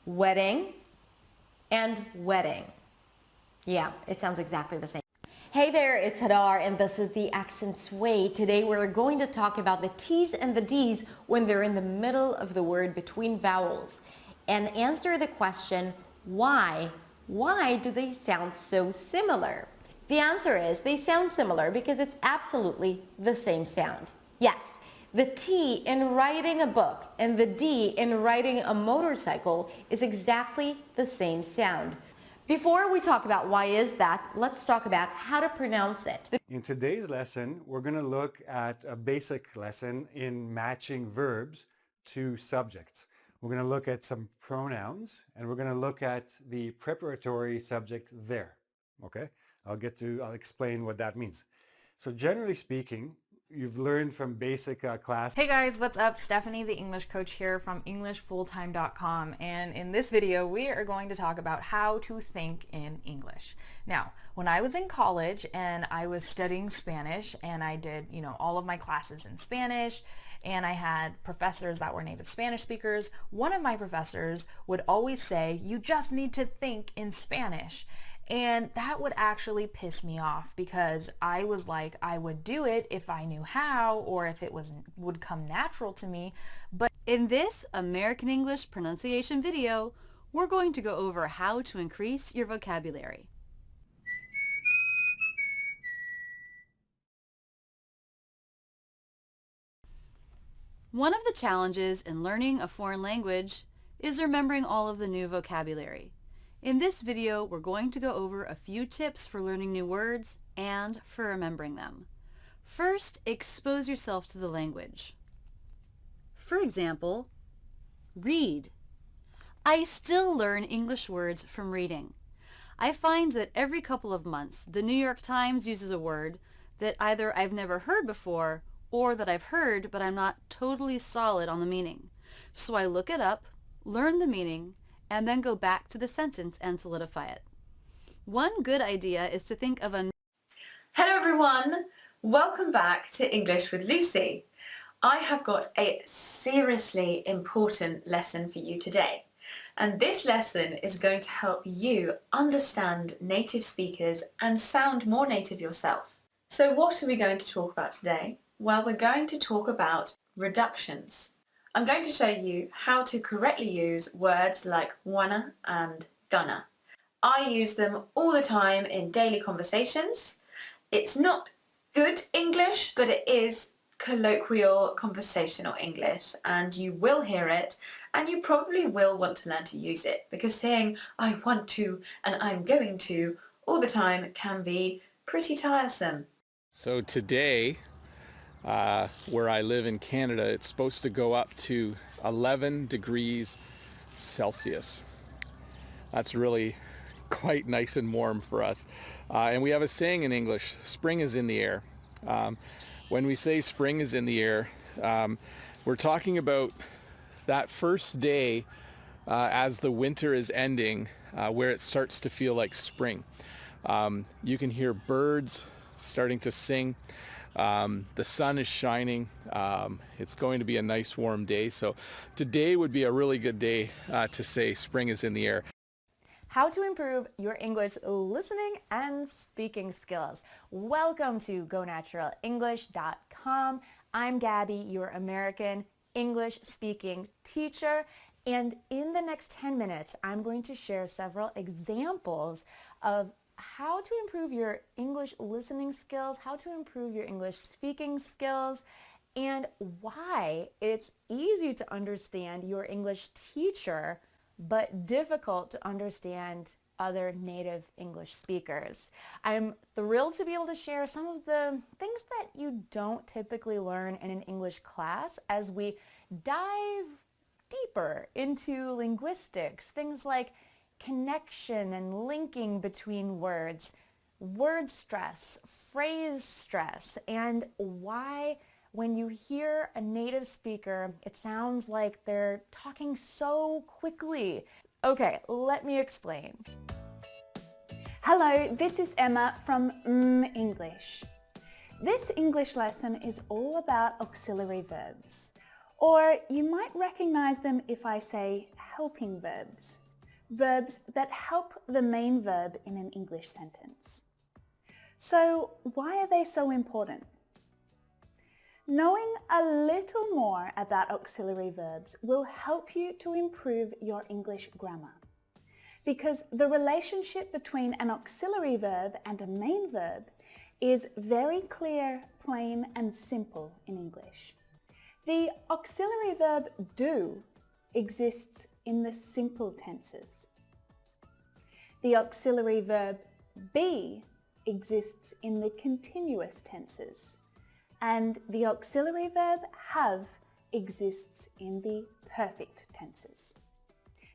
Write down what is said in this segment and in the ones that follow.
wedding, and wedding. Yeah, it sounds exactly the same. Hey there, it's Hadar, and this is the Accents Way. Today we're going to talk about the T's and the D's when they're in the middle of the word between vowels, and answer the question, why? Why do they sound so similar? The answer is they sound similar because it's absolutely the same sound. Yes, the T in writing a book and the D in writing a motorcycle is exactly the same sound. Before we talk about why is that, let's talk about how to pronounce it. In today's lesson, we're going to look at a basic lesson in matching verbs to subjects. We're going to look at some pronouns, and we're going to look at the preparatory subject there. Okay? I'll explain what that means. So generally speaking, you've learned from basic class. Hey guys, what's up? Stephanie, the English coach here from EnglishFulltime.com, and in this video we are going to talk about how to think in English. Now, when I was in college and I was studying Spanish and I did, all of my classes in Spanish, and I had professors that were native Spanish speakers, one of my professors would always say, you just need to think in Spanish. And that would actually piss me off because I was like, I would do it if I knew how or if it would come natural to me. But in this American English pronunciation video, we're going to go over how to increase your vocabulary. One of the challenges in learning a foreign language is remembering all of the new vocabulary. In this video, we're going to go over a few tips for learning new words and for remembering them. First, expose yourself to the language. For example, read. I still learn English words from reading. I find that every couple of months, the New York Times uses a word that either I've never heard before or that I've heard but I'm not totally solid on the meaning. So I look it up, learn the meaning, and then go back to the sentence and solidify it. One good idea is to think of a... Hello everyone, welcome back to English with Lucy. I have got a seriously important lesson for you today, and this lesson is going to help you understand native speakers and sound more native yourself. So what are we going to talk about today? Well, we're going to talk about reductions. I'm going to show you how to correctly use words like wanna and gonna. I use them all the time in daily conversations. It's not good English, but it is colloquial conversational English, and you will hear it and you probably will want to learn to use it, because saying I want to and I'm going to all the time can be pretty tiresome. So today, where I live in Canada, it's supposed to go up to 11 degrees Celsius. That's really quite nice and warm for us. And we have a saying in English, spring is in the air. When we say spring is in the air, we're talking about that first day as the winter is ending, where it starts to feel like spring. You can hear birds starting to sing. The sun is shining. It's going to be a nice warm day. So today would be a really good day to say spring is in the air. how to improve your English listening and speaking skills. Welcome to GoNaturalEnglish.com. I'm Gabby, your American English speaking teacher. And in the next 10 minutes, I'm going to share several examples of how to improve your English listening skills, how to improve your English speaking skills, and why it's easy to understand your English teacher, but difficult to understand other native English speakers. I'm thrilled to be able to share some of the things that you don't typically learn in an English class as we dive deeper into linguistics, things like connection and linking between words, word stress, phrase stress, and why when you hear a native speaker, it sounds like they're talking so quickly. Okay, let me explain. Hello, this is Emma from English. This English lesson is all about auxiliary verbs. Or you might recognize them if I say helping verbs, verbs that help the main verb in an English sentence. So why are they so important? Knowing a little more about auxiliary verbs will help you to improve your English grammar, because the relationship between an auxiliary verb and a main verb is very clear, plain and simple in English. The auxiliary verb do exists in the simple tenses. The auxiliary verb be exists in the continuous tenses. And the auxiliary verb have exists in the perfect tenses.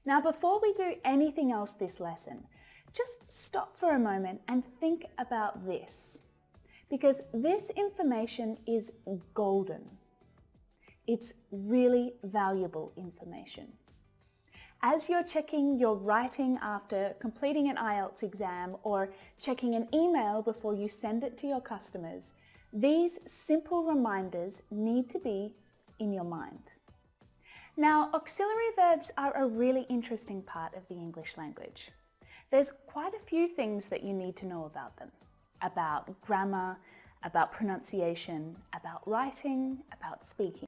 Now, before we do anything else this lesson, just stop for a moment and think about this, because this information is golden. It's really valuable information. As you're checking your writing after completing an IELTS exam or checking an email before you send it to your customers, these simple reminders need to be in your mind. Now, auxiliary verbs are a really interesting part of the English language. There's quite a few things that you need to know about them, about grammar, about pronunciation, about writing, about speaking.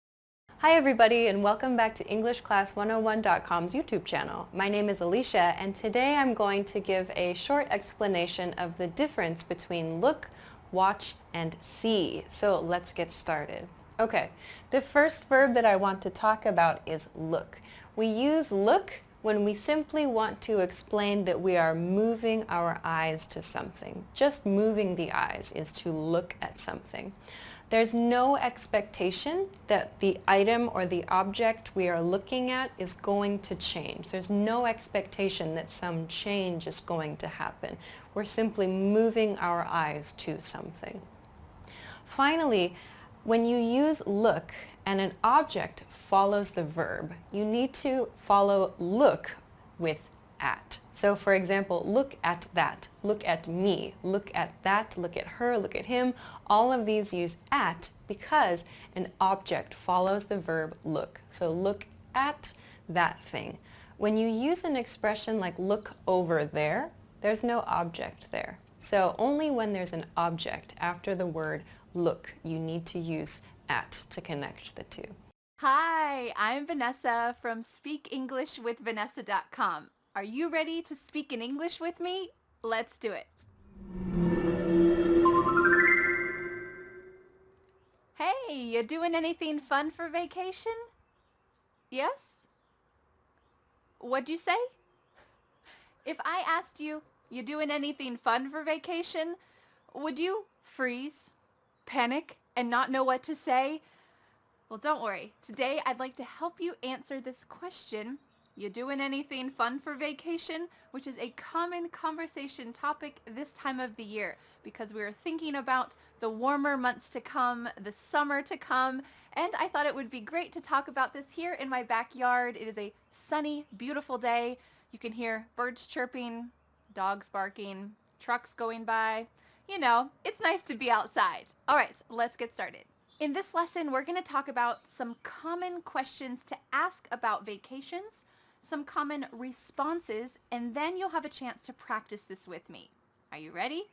Hi everybody, and welcome back to EnglishClass101.com's YouTube channel. My name is Alicia, and today I'm going to give a short explanation of the difference between look, watch, and see. So let's get started. Okay, the first verb that I want to talk about is look. We use look when we simply want to explain that we are moving our eyes to something. Just moving the eyes is to look at something. There's no expectation that the item or the object we are looking at is going to change. There's no expectation that some change is going to happen. We're simply moving our eyes to something. Finally, when you use look and an object follows the verb, you need to follow look with at. So for example, look at that, look at me, look at that, look at her, look at him. All of these use at because an object follows the verb look. So look at that thing. When you use an expression like look over there, there's no object there. So only when there's an object after the word look, you need to use at to connect the two. Hi, I'm Vanessa from SpeakEnglishWithVanessa.com. Are you ready to speak in English with me? Let's do it. Hey, you doing anything fun for vacation? Yes? What'd you say? If I asked you, you doing anything fun for vacation, would you freeze, panic, and not know what to say? Well, don't worry. Today I'd like to help you answer this question. You doing anything fun for vacation? Which is a common conversation topic this time of the year because we're thinking about the warmer months to come, the summer to come, and I thought it would be great to talk about this here in my backyard. It is a sunny, beautiful day. You can hear birds chirping, dogs barking, trucks going by. You know, it's nice to be outside. All right, let's get started. In this lesson, we're going to talk about some common questions to ask about vacations, some common responses, and then you'll have a chance to practice this with me. Are you ready?